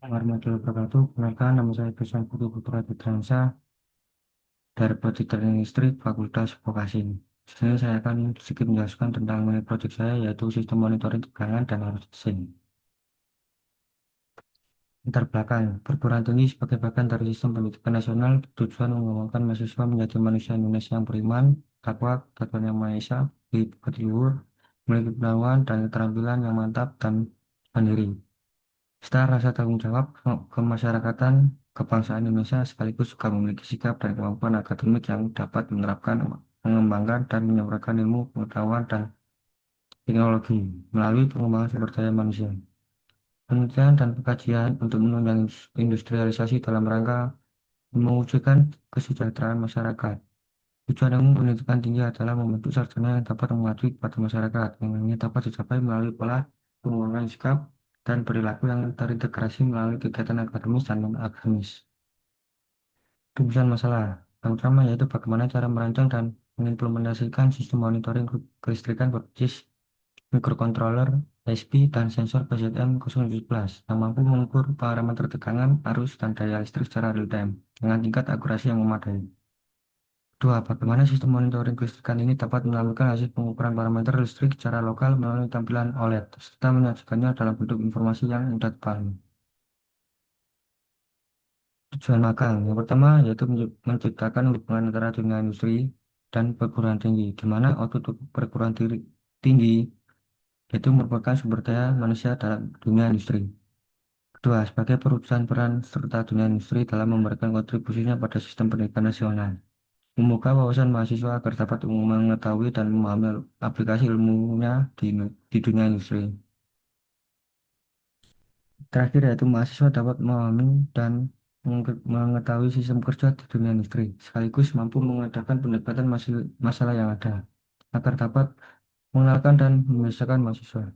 Warahmatullahi wabarakatuh. Perkenalkan, nama saya Christian Putu Putra Ditransa dari Project Training Listrik Fakultas Vokasi. Di sini saya akan sedikit menjelaskan tentang mengenai proyek saya, yaitu sistem monitoring tegangan dan arus mesin. Latar belakang, perguruan tinggi sebagai bagian dari sistem pendidikan nasional bertujuan mengembangkan mahasiswa menjadi manusia Indonesia yang beriman, takwa, ketuhanan yang Maha Esa, berbudi luhur, memiliki pengetahuan dan keterampilan yang mantap dan mandiri. Serta rasa tanggung jawab kemasyarakatan kebangsaan Indonesia sekaligus juga memiliki sikap dan kemampuan akademik yang dapat menerapkan, mengembangkan, dan menyebarkan ilmu, pengetahuan, dan teknologi melalui pengembangan sumber daya manusia. Penelitian dan pengkajian untuk menunjang industrialisasi dalam rangka mewujudkan kesejahteraan masyarakat. Tujuan umum pendidikan tinggi adalah membentuk sarjana yang dapat mematuhi kepada masyarakat, yang hanya dapat dicapai melalui pola pengembangan sikap dan perilaku yang terintegrasi melalui kegiatan akademis dan non-akademis. Rumusan masalah yang utama yaitu bagaimana cara merancang dan mengimplementasikan sistem monitoring kelistrikan berbasis mikrokontroler, SP, dan sensor PZM 017 yang mampu mengukur parameter tegangan, arus, dan daya listrik secara real-time dengan tingkat akurasi yang memadai. Dua, bagaimana sistem monitoring kelistrikan ini dapat menampilkan hasil pengukuran parameter listrik secara lokal melalui tampilan OLED, serta menyajikannya dalam bentuk informasi yang mudah dipahami. Tujuan magang yang pertama yaitu menciptakan hubungan antara dunia industri dan perguruan tinggi, di mana output perguruan tinggi yaitu merupakan sumber daya manusia dalam dunia industri. Kedua, sebagai perwujudan peran serta dunia industri dalam memberikan kontribusinya pada sistem pendidikan nasional. Membuka wawasan mahasiswa agar dapat mengetahui dan memahami aplikasi ilmunya di dunia industri. Terakhir yaitu mahasiswa dapat memahami dan mengetahui sistem kerja di dunia industri, sekaligus mampu mengadakan pendekatan masalah yang ada, agar dapat mengenalkan dan menyelesaikan mahasiswa.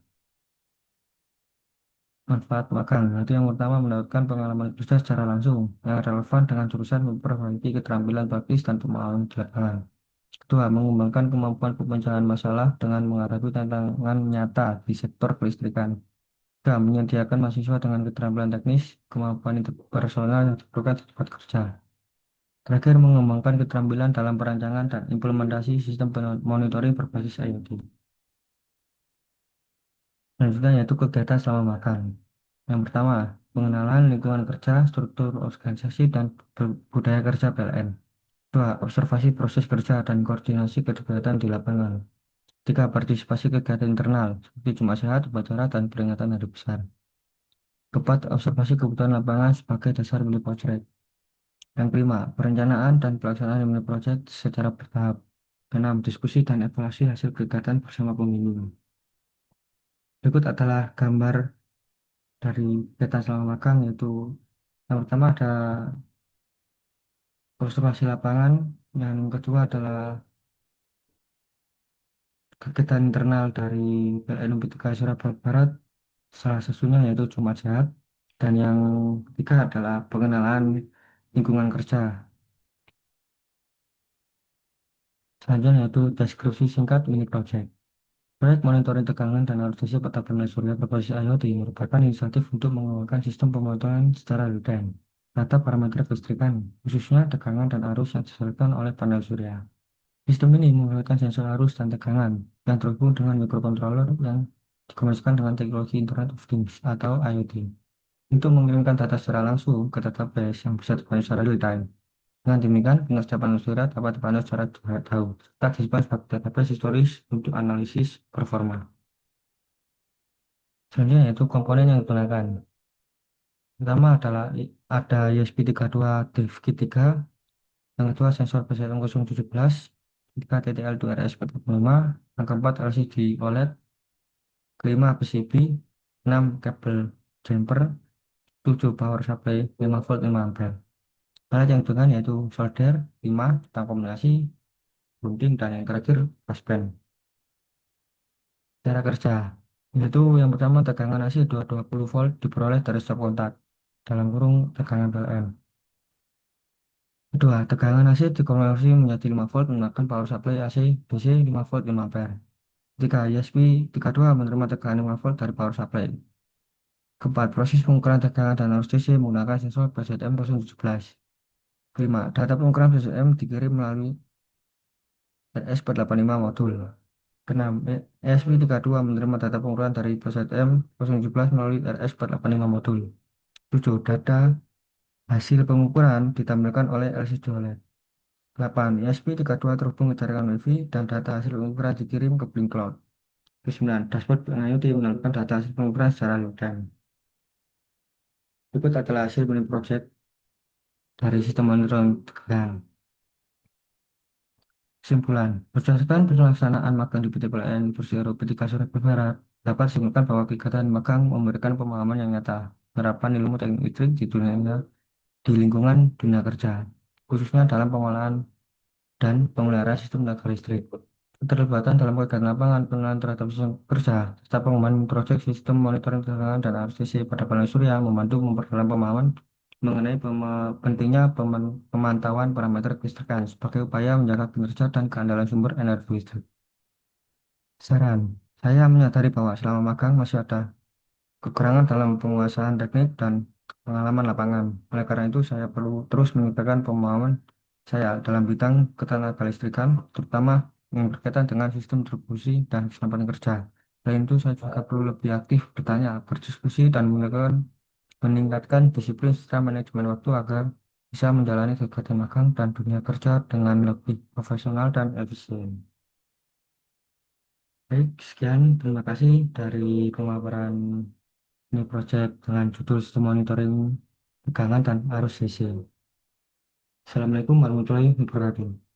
Manfaat magang, yaitu yang pertama mendapatkan pengalaman kerja secara langsung yang relevan dengan jurusan, memperbaiki keterampilan praktis dan pemahaman di lapangan. Kedua, mengembangkan kemampuan pemecahan masalah dengan menghadapi tantangan nyata di sektor kelistrikan. Tiga, menyediakan mahasiswa dengan keterampilan teknis, kemampuan interpersonal yang diperlukan di tempat kerja. Terakhir, mengembangkan keterampilan dalam perancangan dan implementasi sistem monitoring berbasis IoT. Selanjutnya yaitu kegiatan selama magang. Yang pertama, pengenalan lingkungan kerja, struktur organisasi, dan budaya kerja PLN. Dua, observasi proses kerja dan koordinasi kegiatan di lapangan. Tiga, partisipasi kegiatan internal, seperti Jumat Sehat, upacara, dan peringatan hari besar. Keempat, observasi kebutuhan lapangan sebagai dasar mini project. Yang kelima, perencanaan dan pelaksanaan mini project secara bertahap. Keenam, diskusi dan evaluasi hasil kegiatan bersama pembimbing. Berikut adalah gambar dari kegiatan selama magang, yaitu yang pertama ada observasi lapangan, yang kedua adalah kegiatan internal dari PLN UP 3 Surabaya Barat, salah satunya yaitu Jumat Sehat, dan yang ketiga adalah pengenalan lingkungan kerja. Selanjutnya yaitu deskripsi singkat mini project. Proyek monitoring tegangan dan arus listrik pada panel surya berbasis IoT merupakan inisiatif untuk mengembangkan sistem pemantauan secara real-time data parameter kelistrikan, khususnya tegangan dan arus yang dihasilkan oleh panel surya. Sistem ini menggunakan sensor arus dan tegangan yang terhubung dengan mikrokontroler yang dikomunikasikan dengan teknologi Internet of Things atau IoT untuk mengirimkan data secara langsung ke database yang bisa dipantau secara real-time. Dengan demikian, kinerja panel surya dapat dipantau secara jauh, serta disimpan sebagai database historis untuk analisis performa. Selanjutnya yaitu komponen yang digunakan. Pertama adalah ada USB32 DIV-K3, yang kedua sensor PCM017, ketiga TTL2RS405, yang keempat LCD OLED, kelima PCB, 6 kabel jumper, 7 power supply 5 volt 5 ampere. Alat yang digunakan yaitu solder, 5 tang kombinasi, gunting, dan yang terakhir baseband. Cara kerja yaitu yang pertama tegangan AC 220 volt diperoleh dari stop kontak dalam kurung tegangan PLN. Kedua, tegangan AC dikonversi menjadi 5 volt menggunakan power supply AC DC 5 volt 5 ampere. Ketiga, USB 32 menerima tegangan 5 volt dari power supply. Keempat, proses pengukuran tegangan dan arus DC menggunakan sensor PZM 017. Kelima, data pengukuran PZM dikirim melalui RS485 modul. Keenam, ESP32 menerima data pengukuran dari PZM 017 melalui RS485 modul. 7, data hasil pengukuran ditampilkan oleh LCD OLED. 8, ESP32 terhubung ke jaringan Wi-Fi dan data hasil pengukuran dikirim ke Blink Cloud. 9, dashboard IoT menampilkan data hasil pengukuran secara real time. Berikut adalah hasil mini project dari sistem monitoring tegangan. Kesimpulan, berdasarkan pelaksanaan magang di PT PLN Kursi Eropa Surabaya Barat, dapat disimpulkan bahwa kegiatan magang memberikan pemahaman yang nyata, penerapan ilmu teknik listrik di dunia di lingkungan dunia kerja, khususnya dalam pengolahan dan pemeliharaan sistem tenaga listrik. Keterlibatan dalam kegiatan lapangan pengenalan terhadap sistem kerja, serta pengembangan proyek sistem monitoring tegangan dan RCC pada panel surya membantu memperdalam pemahaman mengenai pentingnya pemantauan parameter kelistrikan sebagai upaya menjaga kinerja dan keandalan sumber energi listrik. Saran, saya menyadari bahwa selama magang masih ada kekurangan dalam penguasaan teknik dan pengalaman lapangan. Oleh karena itu, saya perlu terus meningkatkan pemahaman saya dalam bidang ketenaga listrikan, terutama yang berkaitan dengan sistem distribusi dan keselamatan kerja. Selain itu, saya juga perlu lebih aktif bertanya, berdiskusi, dan meningkatkan disiplin serta manajemen waktu agar bisa menjalani kegiatan magang dan dunia kerja dengan lebih profesional dan efisien. Baik, sekian. Terima kasih dari pemaparan ini project dengan judul Sistem Monitoring Tegangan dan Arus DC. Assalamualaikum warahmatullahi wabarakatuh.